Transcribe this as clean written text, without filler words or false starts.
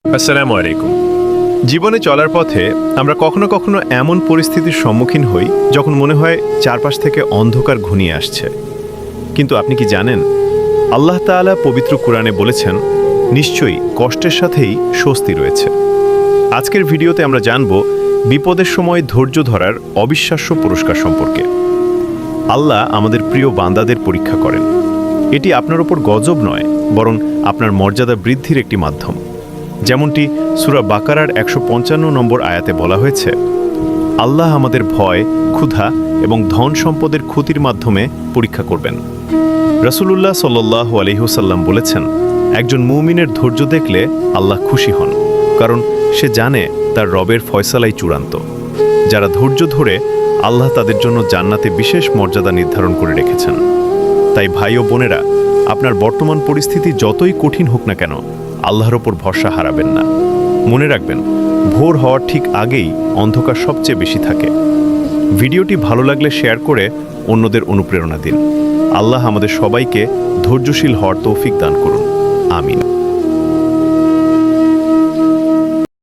আসসালামু আলাইকুম। জীবনে চলার পথে আমরা কখনো কখনো এমন পরিস্থিতির সম্মুখীন হই যখন মনে হয় চারপাশ থেকে অন্ধকার ঘনিয়ে আসছে। কিন্তু আপনি কি জানেন, আল্লাহ তাআলা পবিত্র কুরআনে বলেছেন, নিশ্চয়ই কষ্টের সাথেই স্বস্তি রয়েছে। আজকের ভিডিওতে আমরা জানব বিপদের সময় ধৈর্য ধরার অবিশ্বাস্য পুরস্কার সম্পর্কে। আল্লাহ আমাদের প্রিয় বান্দাদের পরীক্ষা করেন। এটি আপনার ওপর গজব নয়, বরং আপনার মর্যাদা বৃদ্ধির একটি মাধ্যম। যেমনটি সূরা বাকারার ১৫৫ নম্বর আয়াতে বলা হয়েছে, আল্লাহ আমাদের ভয়, ক্ষুধা এবং ধন সম্পদের ক্ষতির মাধ্যমে পরীক্ষা করবেন। রাসূলুল্লাহ সাল্লাল্লাহু আলাইহি ওয়াসাল্লাম বলেছেন, একজন মুমিনের ধৈর্য দেখলে আল্লাহ খুশি হন, কারণ সে জানে তার রবের ফয়সালাই চূড়ান্ত। যারা ধৈর্য ধরে, আল্লাহ তাদের জন্য জান্নাতে বিশেষ মর্যাদা নির্ধারণ করে রেখেছেন। তাই ভাই ও বোনেরা, আপনার বর্তমান পরিস্থিতি যতই কঠিন হোক না কেন, আল্লাহর ওপর ভরসা হারাবেন না। মনে রাখবেন, ভোর হওয়ার ঠিক আগেই অন্ধকার সবচেয়ে বেশি থাকে। ভিডিওটি ভালো লাগলে শেয়ার করে অন্যদের অনুপ্রেরণা দিন। আল্লাহ আমাদের সবাইকে ধৈর্যশীল হওয়ার তৌফিক দান করুন। আমিন।